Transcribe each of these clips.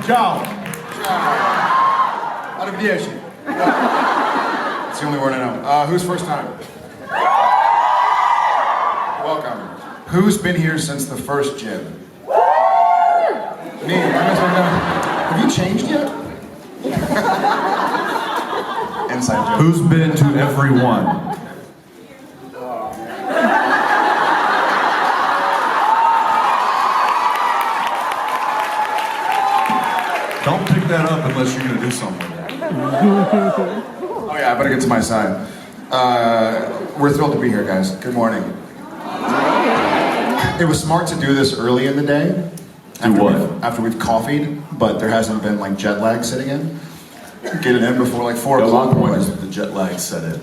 Ciao. Arrivederci. It's the only word I know. Who's first time? Welcome. Who's been here since the first gym? Me. Have you changed yet? Inside joke. Who's been to every one? Don't pick that up unless you're gonna do something with that. Oh yeah, I better get to my side. We're thrilled to be here, guys. Good morning. It was smart to do this early in the day. After we've coffeeed, but there hasn't been like jet lag sitting in. Get it in before like 4 o'clock. When does the jet lag set in?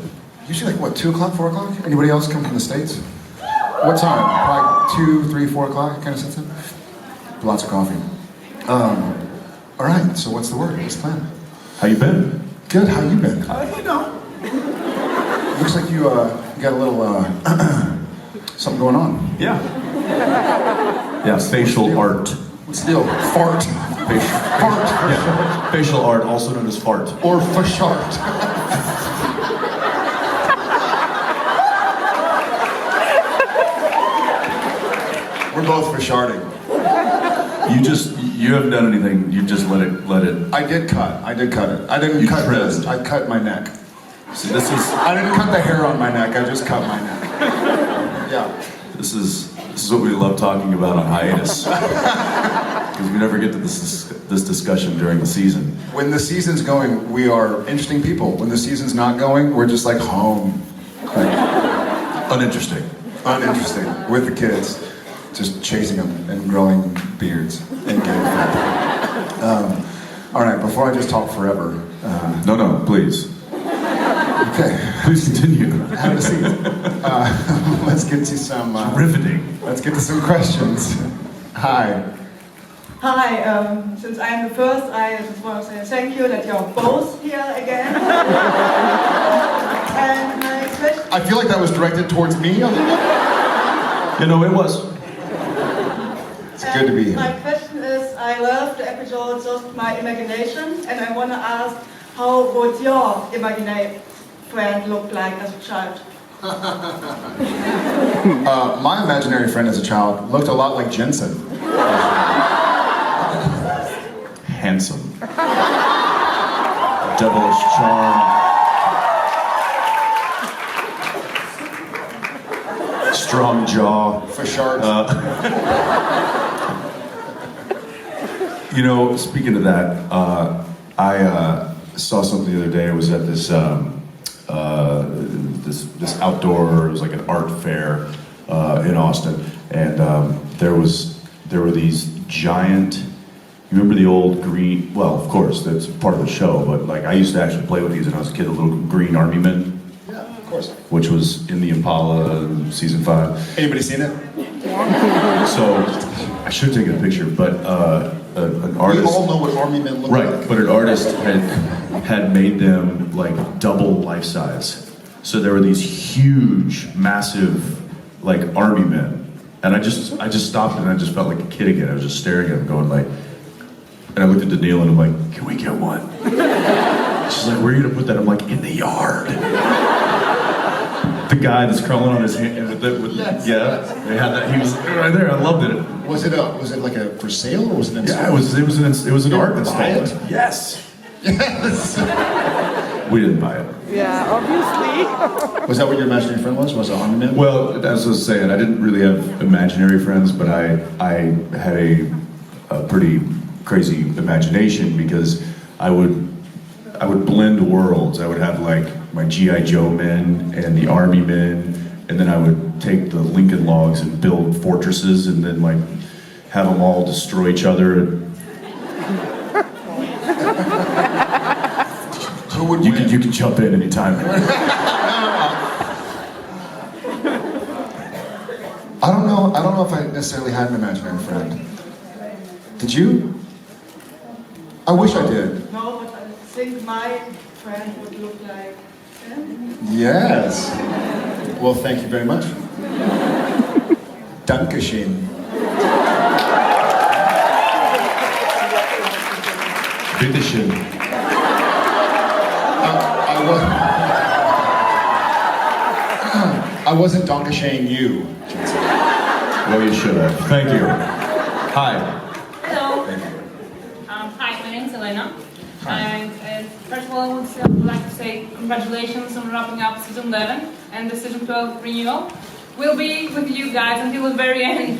Usually like what, 2 o'clock, 4 o'clock? Anybody else come from the States? What time? Probably 2, 3, 4 o'clock, kind of sets in? Lots of coffee. All right, so what's the word? What's the plan? How you been? Good, how you been? You know. Looks like you got a little something going on. Yeah. Yeah, facial art. What's the deal? Fart. Fart. Yeah. Facial art, also known as fart. Or fashart. We're both fasharting. You haven't done anything. You just let it. I did cut it. I didn't cut this. I cut my neck. So this is. I didn't cut the hair on my neck. I just cut my neck. Yeah. This is what we love talking about on hiatus. Because we never get to this discussion during the season. When the season's going, we are interesting people. When the season's not going, we're just like home. Like, uninteresting. Uninteresting. With the kids. Just chasing them and growing beards and getting fat. All right, before I just talk forever. No, please. Okay. Please continue. Have a seat. Let's get to some... riveting. Let's get to some questions. Hi. Hi, since I'm the first, I just want to say thank you that you're both here again. And my question... I feel like that was directed towards me. You know, it was. It's good to be here. My question is, I love the episode Just My Imagination, and I want to ask, how would your imaginary friend look like as a child? My imaginary friend as a child looked a lot like Jensen. Handsome. Devilish charm. Strong jaw. For sharp. You know, speaking of that, I saw something the other day. I was at this this outdoor, it was like an art fair in Austin, and there were these giant. You remember the old green? Well, of course, that's part of the show. But like, I used to actually play with these when I was a kid. The little green army men. Yeah, of course. Which was in the Impala season 5. Anybody seen it? So I should take a picture, but an artist. We all know what army men look like. Right, but an artist had made them like double life size. So there were these huge, massive, like army men, and I just stopped and I just felt like a kid again. I was just staring at them, going like, and I looked at Danielle and I'm like, "Can we get one?" She's like, "Where are you gonna put that?" I'm like, "In the yard." The guy that's crawling on his hand Yes. yeah, they had that. He was right there. I loved it. Was it like a for sale or was it an Yeah, it was an art installment. it? Yes. Yes. We didn't buy it. Yeah, obviously. Was that what your imaginary friend was? Was it army man? Well, as I was saying, I didn't really have imaginary friends, but I had a pretty crazy imagination because I would blend worlds. I would have like my G.I. Joe men and the army men, and then I would take the Lincoln Logs and build fortresses and then like have them all destroy each other. Who would win? You can jump in anytime. I don't know if I necessarily had an imaginary friend. Did you? I wish I did. No, but I think my friend would look like him. Yes. Well, thank you very much. Dankeschön. Bitteschön. I wasn't donkeying you, Jensen. Well, you should have. Thank you. Hi. Hello. Hi, my name is Elena. And first of all, I would like to say congratulations on wrapping up season 11 and the season 12 renewal. We'll be with you guys until the very end.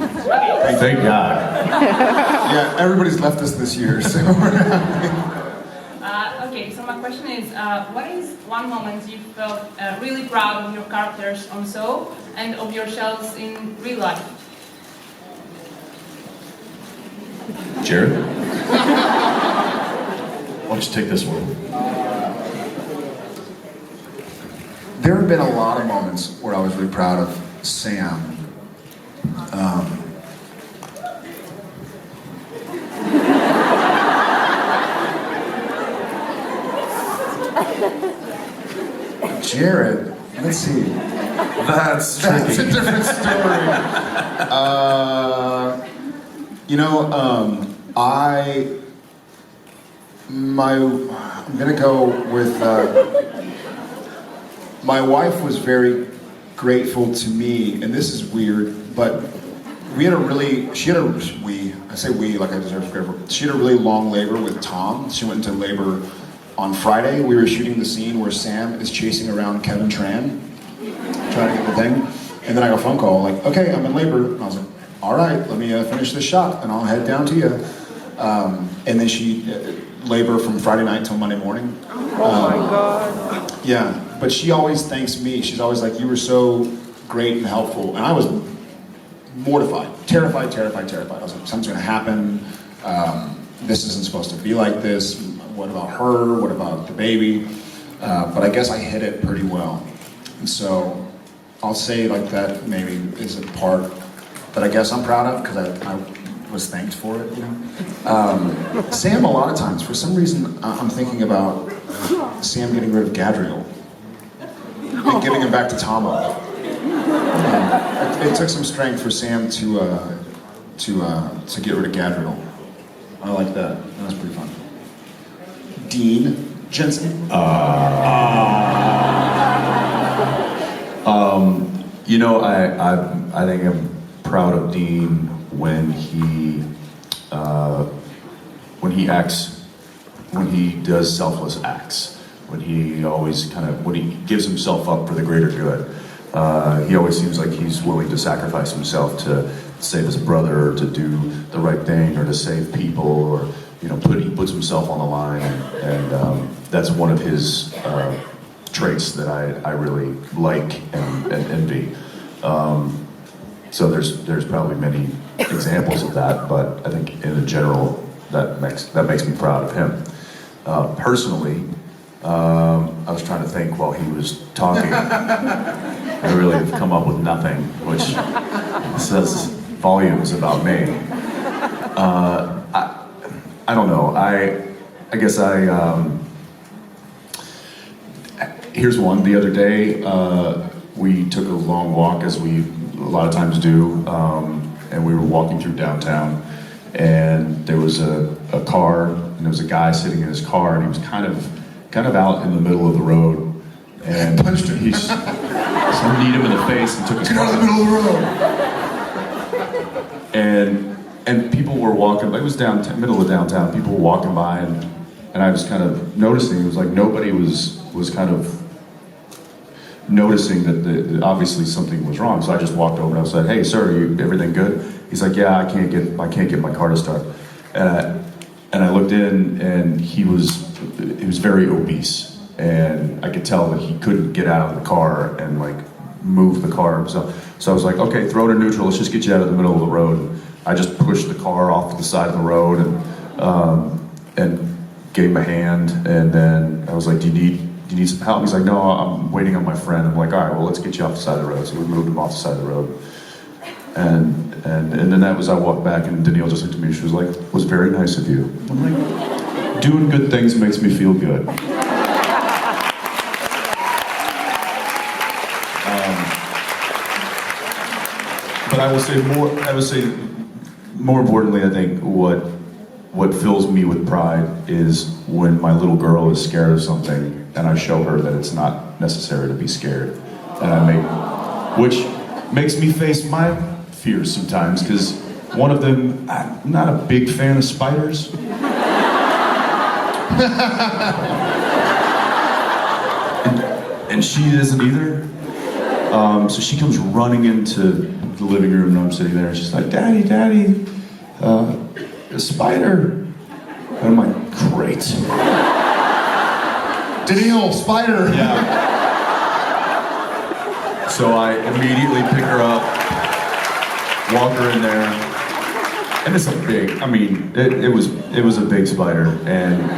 Okay. Thank God. Yeah, everybody's left us this year, so we're happy. Okay, so my question is, what is one moment you felt really proud of your characters on show and of yourselves in real life? Jared? Why don't you take this one? There have been a lot of moments where I was really proud of Sam. Jared, let's see. That's a different story. I'm gonna go with. My wife was very grateful to me, and this is weird, but I say we like I deserve credit. She had a really long labor with Tom. She went into labor on Friday. We were shooting the scene where Sam is chasing around Kevin Tran, trying to get the thing. And then I got a phone call, like, okay, I'm in labor. And I was like, all right, let me finish this shot, and I'll head down to you. And then she labor from Friday night till Monday morning. Oh my God. Yeah, but she always thanks me. She's always like, you were so great and helpful. And I was mortified, terrified. I was like, something's gonna happen. This isn't supposed to be like this. What about her? What about the baby? But I guess I hit it pretty well. And so I'll say like that maybe is a part that I guess I'm proud of because I was thanked for it, you know? Sam, a lot of times, for some reason, I'm thinking about Sam getting rid of Gadriel and giving him back to Tomo. It took some strength for Sam to get rid of Gadriel. I like that. That was pretty fun. Dean Jensen. I think I'm proud of Dean when he does selfless acts, when he gives himself up for the greater good. He always seems like he's willing to sacrifice himself to save his brother, or to do the right thing, or to save people, or he puts himself on the line, and that's one of his traits that I really like and envy. So there's probably many examples of that, but I think in general that makes me proud of him. Personally, I was trying to think while he was talking. I really have come up with nothing, which says volumes about me. I don't know. I guess here's one. The other day, we took a long walk, as we a lot of times do, and we were walking through downtown, and there was a car, and there was a guy sitting in his car, and he was kind of out in the middle of the road, and punched him. Someone kneed him in the face and took his car. Get out of the middle of the road. And people were walking. It was middle of downtown. People were walking by, and I was kind of noticing. It was like nobody was kind of noticing that obviously something was wrong. So I just walked over and I said, "Hey, sir, everything good?" He's like, "Yeah, I can't get my car to start." And I looked in, and he was very obese, and I could tell that he couldn't get out of the car and like move the car himself. So I was like, "Okay, throw it in neutral. Let's just get you out of the middle of the road." I just pushed the car off to the side of the road and gave him a hand, and then I was like, "Do you need some help?" He's like, "No, I'm waiting on my friend." I'm like, "All right, well, let's get you off the side of the road." So we moved him off the side of the road. And then I walked back, and Danielle just looked at me. She was like, "It was very nice of you." I'm like, doing good things makes me feel good. But I would say more importantly, I think what what fills me with pride is when my little girl is scared of something and I show her that it's not necessary to be scared. And which makes me face my fears sometimes, because one of them, I'm not a big fan of spiders. and she isn't either. So she comes running into the living room and I'm sitting there and she's like, Daddy, Daddy, a spider. And I'm like, great. Daniel, spider. Yeah. So I immediately pick her up, walk her in there, and it's a big, I mean, it was a big spider, and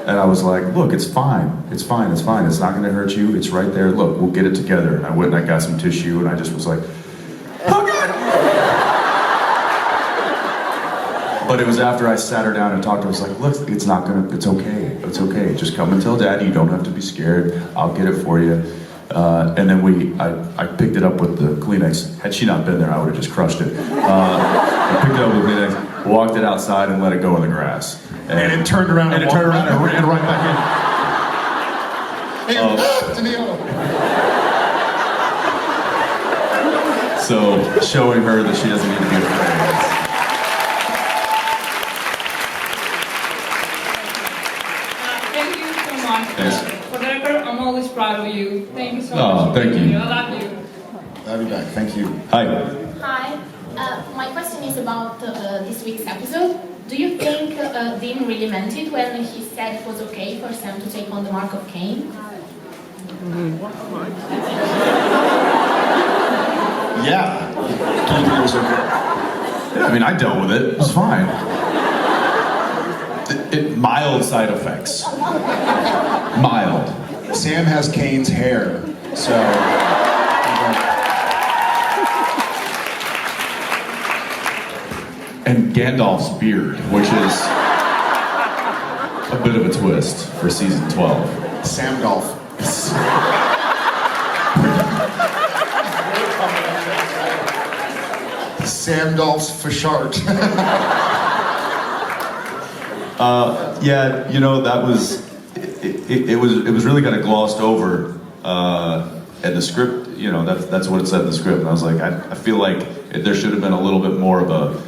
I was like, look, it's fine, it's fine, it's fine, it's not gonna hurt you, it's right there, look, we'll get it together. And I went and I got some tissue, and I just was like, oh God! But it was after I sat her down and talked to her, I was like, look, it's okay, just come and tell Daddy, you don't have to be scared, I'll get it for you. And then I picked it up with the Kleenex. Had she not been there, I would have just crushed it. I picked it up with the Kleenex, walked it outside, and let it go in the grass. And it turned around and ran right back in. Daniel. So showing her that she doesn't need to be afraid. Thank you so much. Yes. For the record, I'm always proud of you. Thank you so much. Oh, thank you. I love you. I'll be back. Thank you. Hi. Hi. My question is about this week's episode. Do you think Dean really meant it when he said it was okay for Sam to take on the mark of Cain? Yeah. Do you think it was okay? Yeah, I mean, I dealt with it. It was fine. Mild side effects. Mild. Sam has Kane's hair, so. And Gandalf's beard, which is a bit of a twist for season 12. Sam Golf. Sam Golf's for short. Yeah, you know, that was it was really kind of glossed over, and the script, you know, that's what it said in the script. And I was like, I feel like there should have been a little bit more of a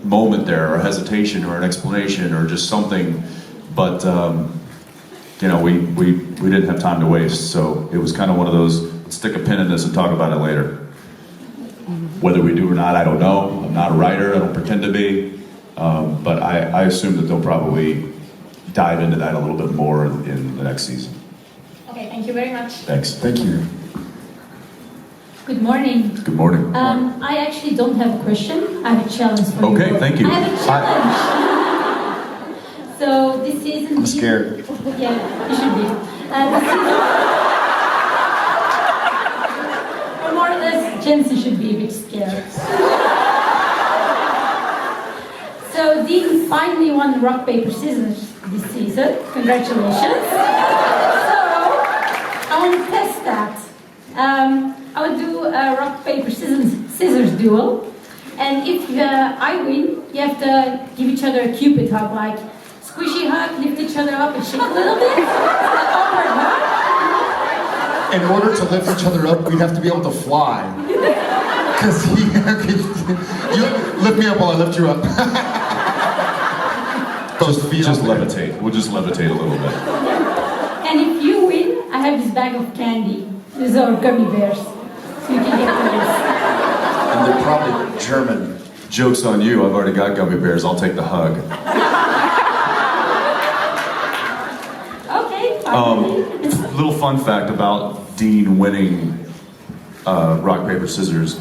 moment there, or hesitation, or an explanation, or just something. But you know, we didn't have time to waste, so it was kind of one of those, let's stick a pin in this and talk about it later. Whether we do or not, I don't know. I'm not a writer. I don't pretend to be. But I assume that they'll probably dive into that a little bit more in the next season. Okay, thank you very much. Thanks. Thank you. Good morning. Good morning. I actually don't have a question. I have a challenge for you. Okay, thank you. I have a challenge. So this season... I'm scared. Yeah, you should be. Or more or less, Jensen should be a bit scared. So Dean finally won rock, paper, scissors this season. Congratulations. So I want to test that. I will do a rock, paper, scissors duel. And if I win, you have to give each other a Cupid hug, like squishy hug, lift each other up and shake a little bit. Awkward hug. In order to lift each other up, we'd have to be able to fly. Because you lift me up while I lift you up. Just levitate. We'll just levitate a little bit. And if you win, I have this bag of candy. These are gummy bears. So you can get those. And they're probably German. Joke's on you. I've already got gummy bears. I'll take the hug. Okay. Little fun fact about Dean winning rock, paper, scissors.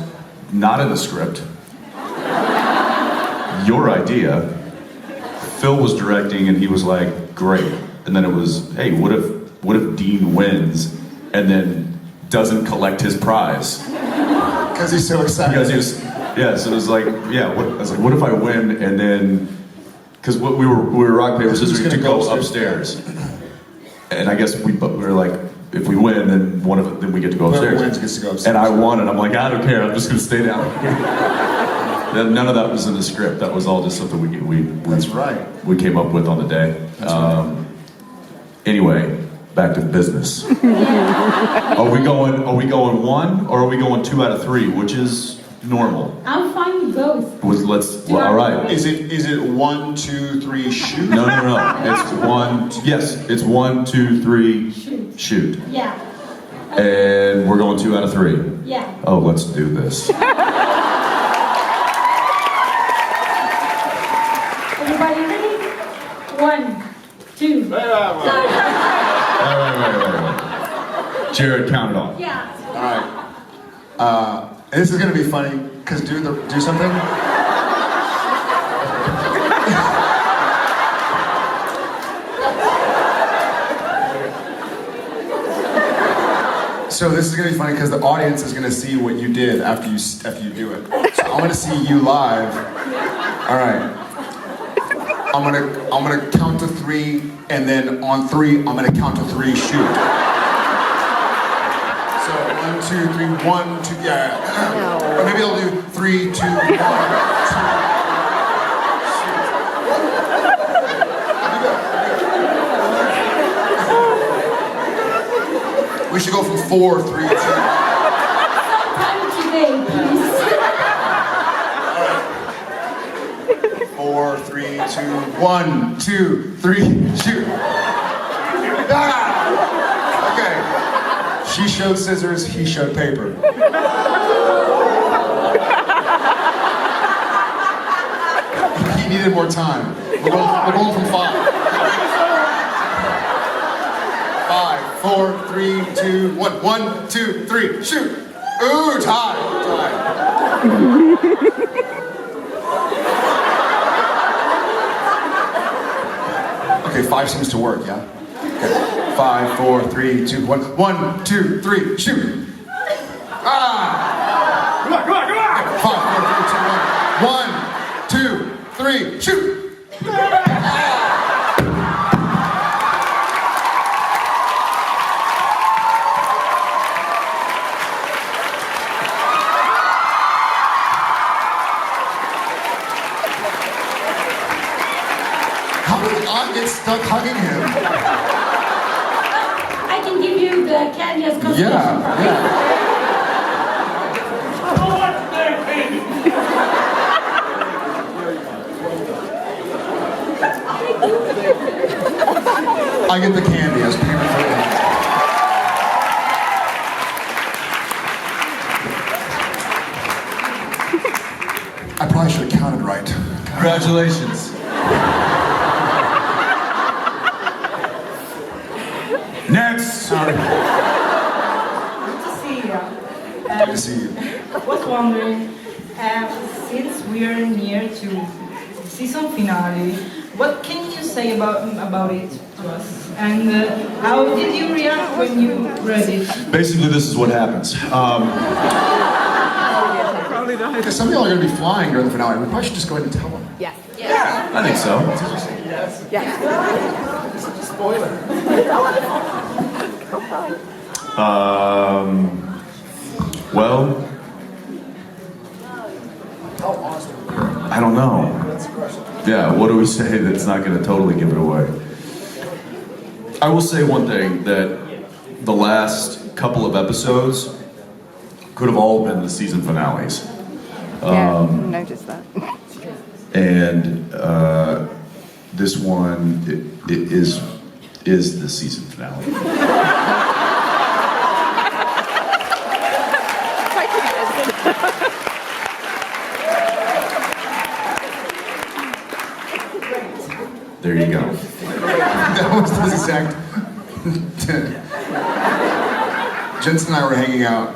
Not in the script. Your idea. Phil was directing and he was like, great. And then it was, hey, what if Dean wins and then doesn't collect his prize? Because he's so excited. Because he was, yeah, so it was like, yeah, I was like, what if I win and then, because we were rock, paper, scissors to go upstairs. And I guess we were like, if we win, then then we get to go upstairs. Whoever wins gets to go upstairs. And I won, and I'm like, I don't care, I'm just gonna stay down here. None of that was in the script. That was all just something That's right. we came up with on the day. Anyway, back to business. Are we going one or are we going 2 out of 3, which is normal? I'm fine with both. All right. Is it 1, 2, 3, shoot? No. It's 1. Yes, it's 1, 2, 3, shoot. Yeah. And we're going 2 out of 3. Yeah. Oh, let's do this. Everybody ready? 1, 2. Wait. Jared, count it off. Yeah. All right. This is gonna be funny because do something. So this is gonna be funny because the audience is gonna see what you did after you do it. So I'm gonna see you live. All right. I'm gonna count to 3, and then on 3, I'm gonna count to 3, shoot. So 1, 2, 3, 1, 2, yeah. Or maybe I'll do 3, 2, 1, 2. We should go from 4, 3, 2. Sometime today, please. 4, 3, 2, 1, 2, 3, shoot. Ah! Okay. She showed scissors, he showed paper. He needed more time. We're going from 5. 5, 4, 3, 2, 1. 1, 2, 3, shoot. Ooh, tie. Okay, 5 seems to work, yeah? Okay. 5, 4, 3, 2, 1. 1, 2, 3, shoot! Ah! Come on! 5, 4, 3, 2, 1. 1, 2, 3, shoot! How did I get stuck hugging him? I can give you the candy as consolation prize. Yeah. I get the candy as payment for that. I probably should have counted right. Congratulations. Next. Good to see you. Good to see you. I was wondering, since we are near to season finale, what can you say about it to us? And how did you react when you read it? Basically, this is what happens. Because some people are going to be flying during the finale. We probably should just go ahead and tell them. Yes. Yeah, I think so. Yes. Spoiler. Well, I don't know. Yeah, what do we say that's not going to totally give it away? I will say one thing, that the last couple of episodes could have all been the season finales. Yeah, noticed that. And this one is the season finale. There you go. That was the exact. Jensen and I were hanging out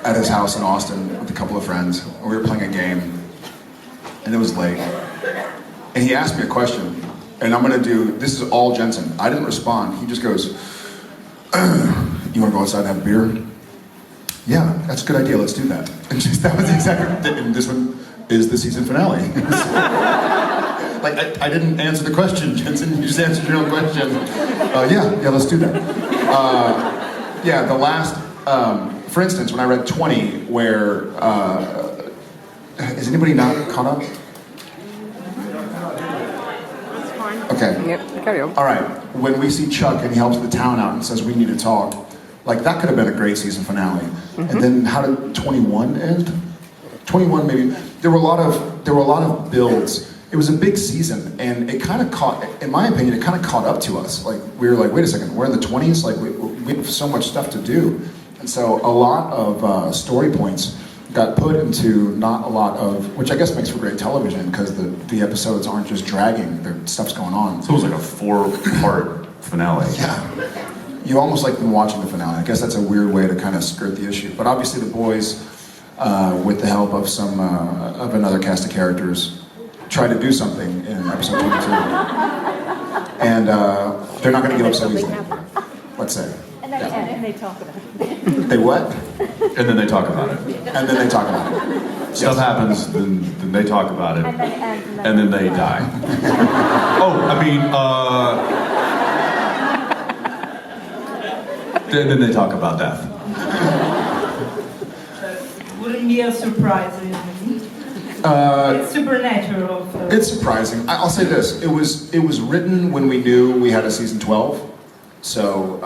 at his house in Austin with a couple of friends. And we were playing a game, and it was late. And he asked me a question, and I'm gonna do. This is all Jensen. I didn't respond. He just goes, "You want to go outside and have a beer?" Yeah, that's a good idea. Let's do that. And just, that was the exact. And this one is the season finale. Like, I didn't answer the question, Jensen. You just answered your own question. Yeah, let's do that. Yeah, the last, for instance, when I read 20, where Is anybody not caught up? Okay. Yep, carry on. All right. When we see Chuck and he helps the town out and says we need to talk, like that could have been a great season finale. And then how did 21 end? 21 maybe. There were a lot of builds. It was a big season, and it kind of caught, in my opinion, it kind of caught up to us. Like we were like, wait a second, we're in the 20s. Like we have so much stuff to do, and so a lot of story points got put into not a lot of, which I guess makes for great television because the episodes aren't just dragging, stuff's going on. So it was like a 4-part finale. Yeah, you almost like been watching the finale. I guess that's a weird way to kind of skirt the issue. But obviously the boys, with the help of some of another cast of characters, tried to do something in episode 22, and they're not going to give up so easily. Let's say. And then they talk about it. They what? And then they talk about it. And then they talk about it. Stuff happens, then they talk about it, and then they die. Oh, I mean, then they talk about death. Wouldn't be a surprise, isn't it? It's supernatural. So. It's surprising. I'll say this: it was written when we knew we had a season 12, so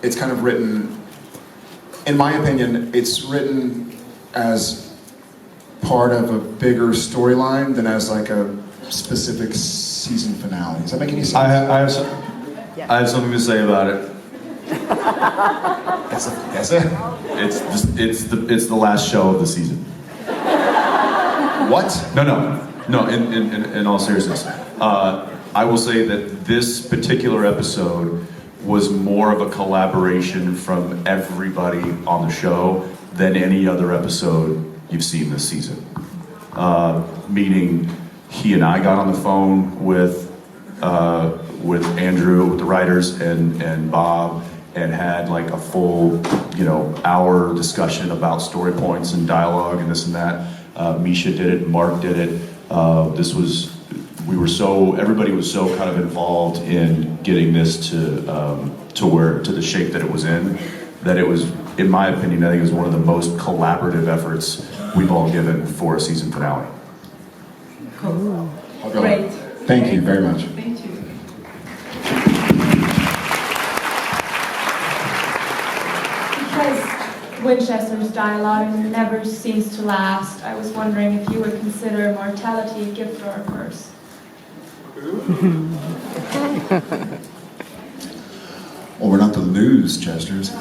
it's kind of written. In my opinion, it's written as part of a bigger storyline than as like a specific season finale. Does that make any sense? I have something to say about it. That's it. It's the last show of the season. What? No. In all seriousness, I will say that this particular episode was more of a collaboration from everybody on the show than any other episode you've seen this season. Meaning, he and I got on the phone with Andrew, with the writers, and Bob, and had like a full, hour discussion about story points and dialogue and this and that. Misha did it, Mark did it. Everybody was so kind of involved in getting this to the shape that it was in, that it was, in my opinion, I think it was one of the most collaborative efforts we've all given for a season finale. Cool. Great. Thank you very much. Thank you. Because Winchester's dialogue never seems to last, I was wondering if you would consider mortality a gift or a curse. Well, we're not the news, Chesters.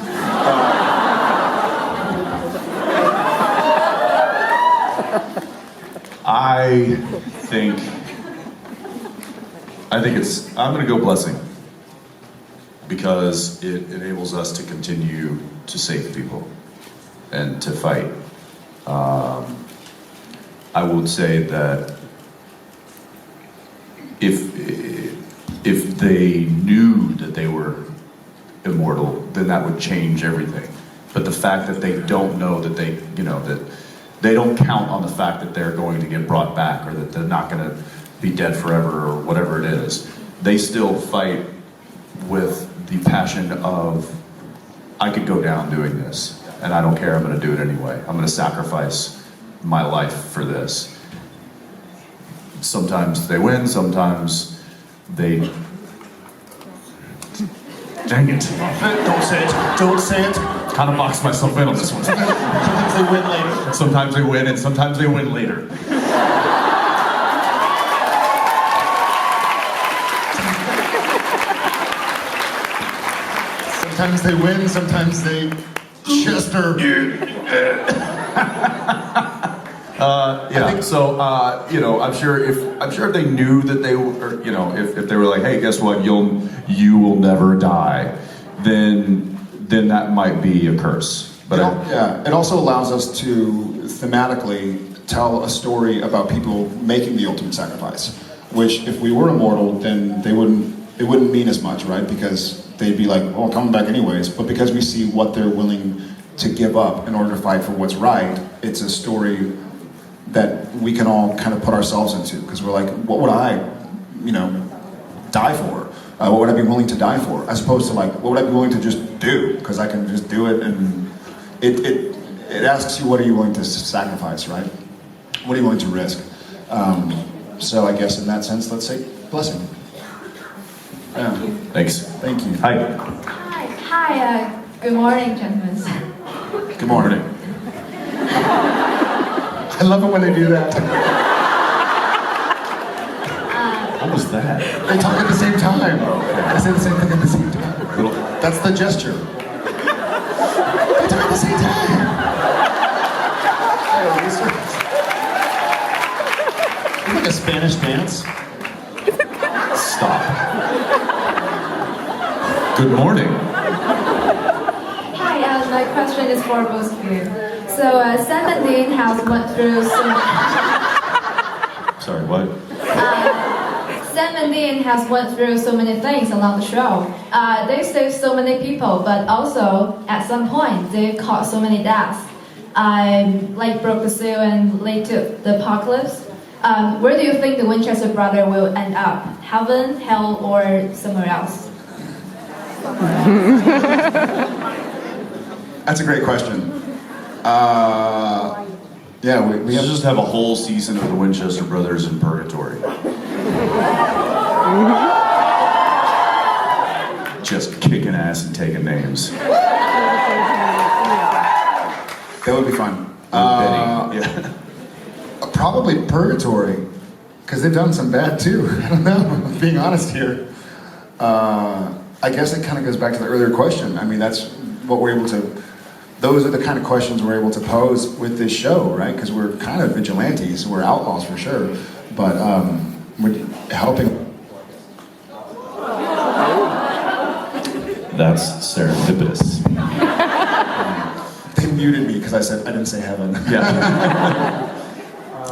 I'm going to go blessing, because it enables us to continue to save people and to fight. I would say that if they knew that they were immortal, then that would change everything. But the fact that they don't know that that they don't count on the fact that they're going to get brought back, or that they're not going to be dead forever, or whatever it is, they still fight with the passion of, I could go down doing this, and I don't care, I'm going to do it anyway. I'm going to sacrifice my life for this. Sometimes they win, sometimes they... Dang it. Don't say it. Don't say it. Kind of boxed myself in on this one. Sometimes they win later. Sometimes they win, and sometimes they win later. Sometimes they win, sometimes they Chester. I'm sure if they knew that they were, if they were like, hey, guess what, you will never die, then that might be a curse. But it also allows us to thematically tell a story about people making the ultimate sacrifice, which if we were immortal, then it wouldn't mean as much, right? Because they'd be like, oh, coming back anyways. But because we see what they're willing to give up in order to fight for what's right, it's a story that we can all kind of put ourselves into, because we're like, what would I, die for? What would I be willing to die for? As opposed to like, what would I be willing to just do? Because I can just do it, and it asks you, what are you willing to sacrifice, right? What are you willing to risk? So I guess in that sense, let's say blessing. Yeah. Thanks. Thank you. Hi. Hi, good morning, gentlemen. Good morning. I love it when they do that. What was that? They talk at the same time. They say the same thing at the same time. That's the gesture. They talk at the same time. It's like a Spanish dance. Stop. Good morning. Hi, my question is for both of you. So, Sam and Dean have went through Sorry, what? Sam and Dean has went through so many things along the show. They saved so many people, but also at some point they caused so many deaths. Like broke the seal and led to the apocalypse. Where do you think the Winchester brother will end up? Heaven, hell, or somewhere else? That's a great question. Yeah, we have just have a whole season of the Winchester brothers in purgatory. Just kicking ass and taking names. That would be fun. Yeah. Probably purgatory, because they've done some bad too. I don't know, I'm being honest here. I guess it kind of goes back to the earlier question. I mean, that's what we're able to, those are the kind of questions we're able to pose with this show, right? Because we're kind of vigilantes, we're outlaws for sure, but we're helping. That's serendipitous. They muted me because I said I didn't say heaven. Yeah.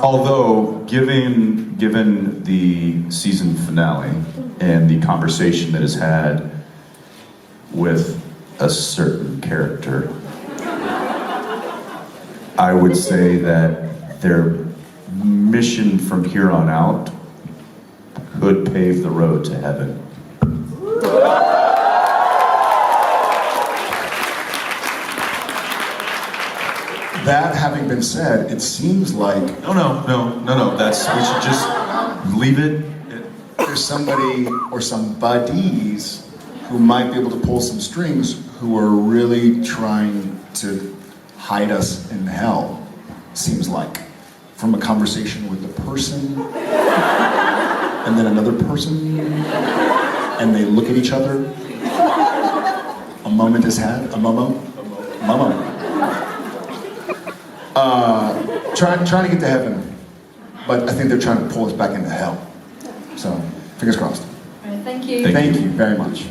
Although, given the season finale and the conversation that is had with a certain character, I would say that their mission from here on out could pave the road to heaven. That having been said, it seems like No. That's, we should just leave it. there's somebody or some buddies who might be able to pull some strings who are really trying to hide us in hell, seems like. From a conversation with a person, and then another person, and they look at each other. A moment is had, a momo. Trying to get to heaven, but I think they're trying to pull us back into hell. So, fingers crossed. All right, thank you. Thank you very much.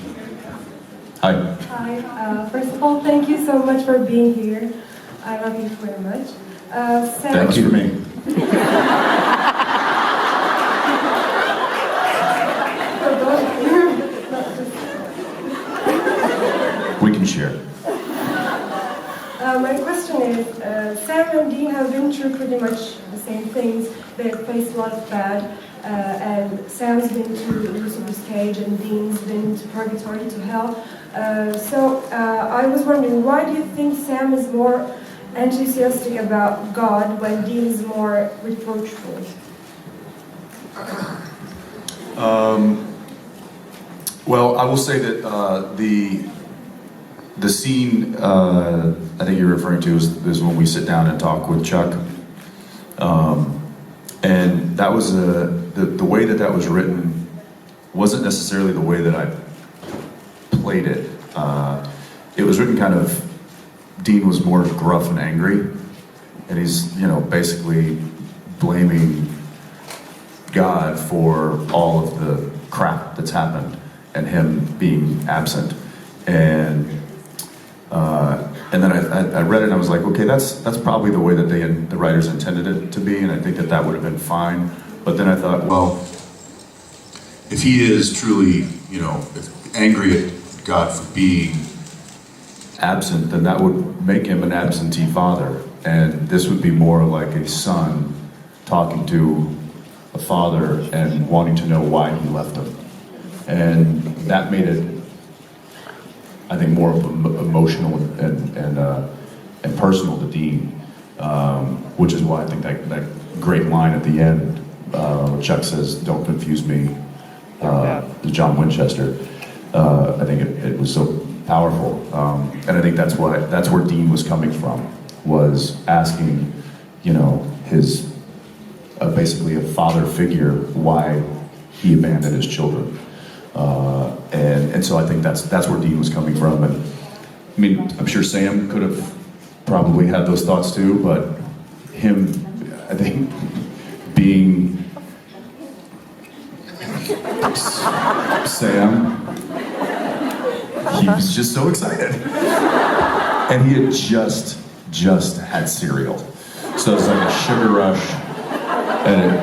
Hi. Hi. First of all, thank you so much for being here. I love you very much. Sam, Thank you for me. for both of you, not just We can share. my question is, Sam and Dean have been through pretty much the same things. They've faced a lot of bad, and Sam's been to Lucifer's cage, and Dean's been to purgatory, to hell. So I was wondering, why do you think Sam is more enthusiastic about God when Dean is more reproachful? Well, I will say that the scene I think you're referring to is when we sit down and talk with Chuck, and that was the way that was written wasn't necessarily the way that I played it. It was written kind of, Dean was more gruff and angry, and he's basically blaming God for all of the crap that's happened and him being absent. And then I read it and I was like, okay, that's probably the way that the writers intended it to be, and I think that would have been fine. But then I thought, well, if he is truly, angry at God for being absent, then that would make him an absentee father, and this would be more like a son talking to a father and wanting to know why he left him, and that made it, I think, more emotional and personal to Dean. which is why I think that great line at the end, Chuck says, "Don't confuse me," to John Winchester. I think it was so powerful, and I think that's where Dean was coming from, was asking, you know, his basically a father figure why he abandoned his children, and so I think that's where Dean was coming from. And I mean, I'm sure Sam could have probably had those thoughts too, but him, I think, being Sam, he was just so excited, and he had just had cereal, so it's like a sugar rush. And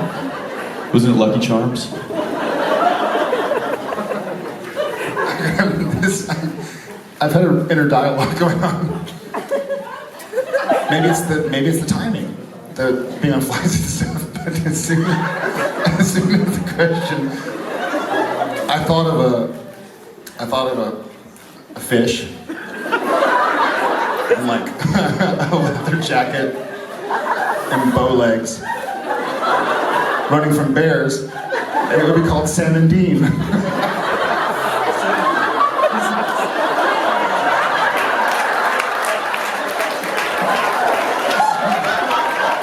wasn't it Lucky Charms? I've had an inner dialogue going on. Maybe it's the timing, the being on flights and stuff. But as soon as the question, I thought of a fish in like a leather jacket and bow legs, running from bears, and it would be called Sam and Dean.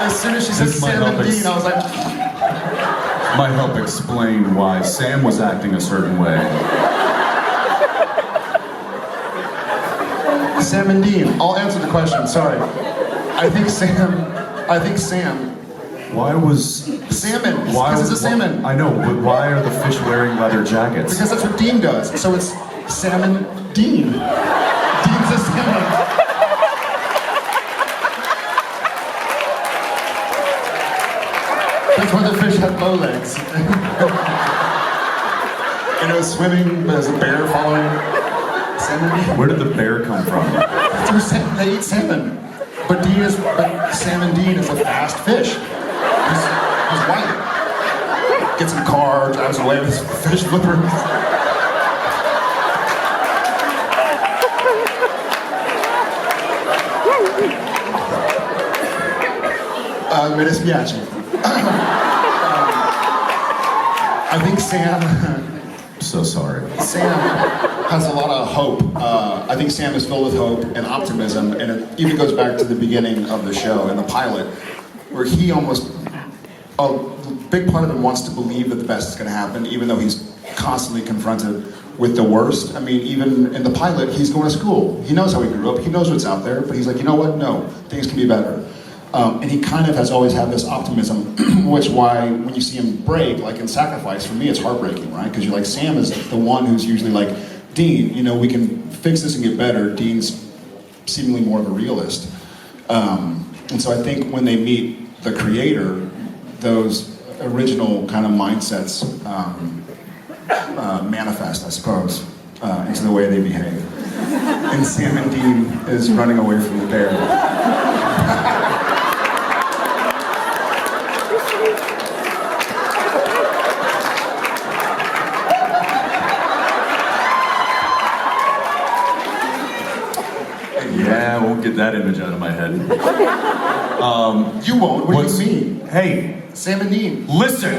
As soon as she said Sam and Dean, I was like... Might help explain why Sam was acting a certain way. Sam and Dean, I'll answer the question, sorry. I think Sam... Why was... Salmon, because it's a salmon. I know, but why are the fish wearing leather jackets? Because that's what Dean does, so it's Salmon Dean. Dean's a salmon. That's why the fish had bow legs. And it was swimming, but there's a bear following Salmon Dean. Where did the bear come from? They eat salmon. But Salmon Dean is a fast fish. He's white. Gets in a car, drives away with his fish flipper. Mi dispiace. I think Sam... So sorry. Sam has a lot of hope. I think Sam is filled with hope and optimism, and it even goes back to the beginning of the show, in the pilot, where he almost... A big part of him wants to believe that the best is going to happen, even though he's constantly confronted with the worst. I mean, even in the pilot, he's going to school. He knows how he grew up. He knows what's out there, but he's like, you know what? No, things can be better. And he kind of has always had this optimism, which why when you see him break, like in Sacrifice, for me it's heartbreaking, right? Because you're like, Sam is the one who's usually like, Dean, you know, we can fix this and get better. Dean's seemingly more of a realist. And so I think when they meet the creator, those original kind of mindsets manifest, I suppose, into the way they behave. And Sam and Dean is running away from the bear. Yeah, I won't get that image out of my head. You won't? What do you mean? Hey, Sam and Dean. Listen!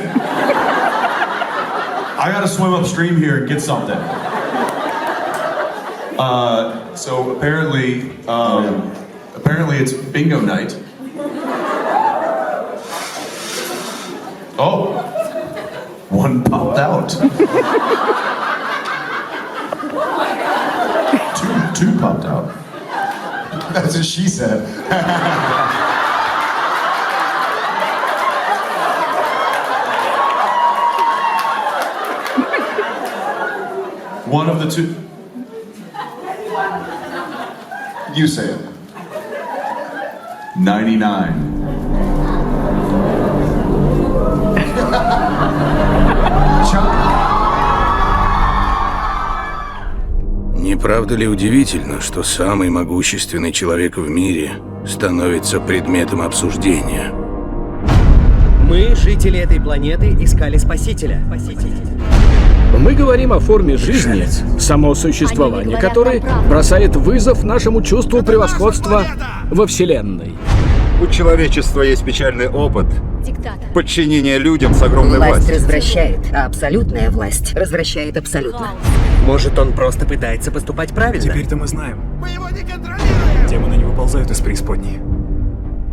I gotta swim upstream here and get something. So apparently it's bingo night. Oh! One popped out. Two popped out. That's what she said. One of the two. You say it. 99. Не правда ли удивительно, что самый могущественный человек в мире становится предметом обсуждения? Мы, жители этой планеты, искали спасителя. Мы говорим о форме жизни, само существование которой бросает вызов нашему чувству превосходства во Вселенной. У человечества есть печальный опыт Диктатор. подчинения людям с огромной Власть властью. развращает, а абсолютная власть развращает абсолютно. Может, он просто пытается поступать правильно? Теперь-то мы знаем. Мы его не контролируем! Демоны не выползают из преисподней.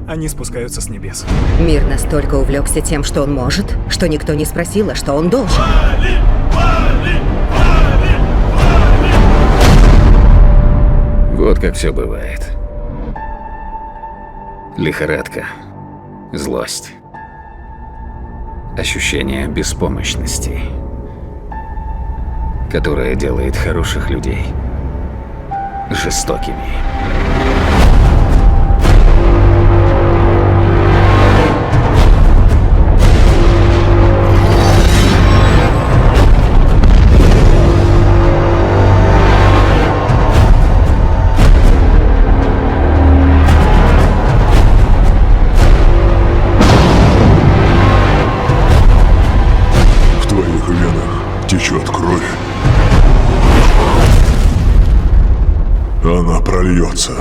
Они спускаются с небес. Мир настолько увлекся тем, что он может, что никто не спросил, а что он должен. Вот как все бывает. Лихорадка, злость, ощущение беспомощности, которое делает хороших людей жестокими. Течет кровь. Она прольется.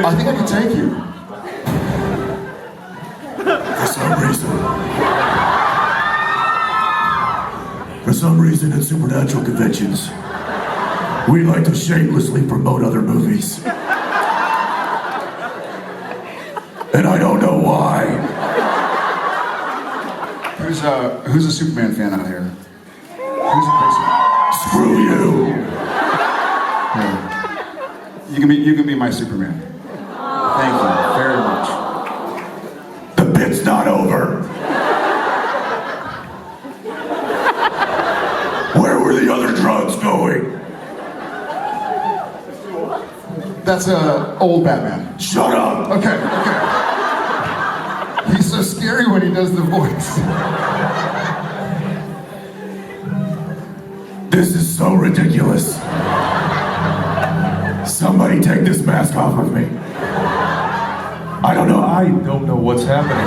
I think I can take you. For some reason at supernatural conventions, we like to shamelessly promote other movies. And I don't know why. Who's a Superman fan out here? Who's a big Superman? Screw you! Yeah. You can be my Superman. Thank you very much. The bit's not over. Where were the other drugs going? That's old Batman. Shut up! Okay. He's so scary when he does the voice. This is so ridiculous. Somebody take this mask off of me. I don't know what's happening.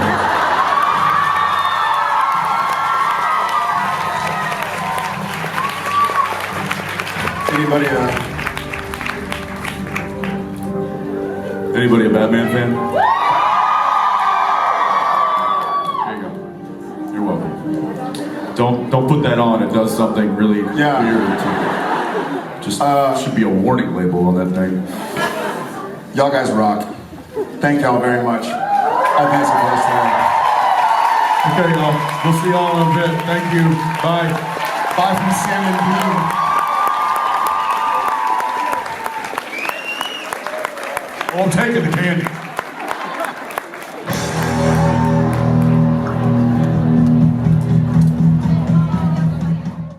Anybody a Batman fan? There you go. You're welcome. Don't put that on. It does something really weird to you. Just should be a warning label on that thing. Y'all guys rock. Thank y'all very much. I've had some fun tonight. Okay, y'all. We'll see y'all in a bit. Thank you. Bye. Bye from Sam and Dean. Oh, I'm taking the candy.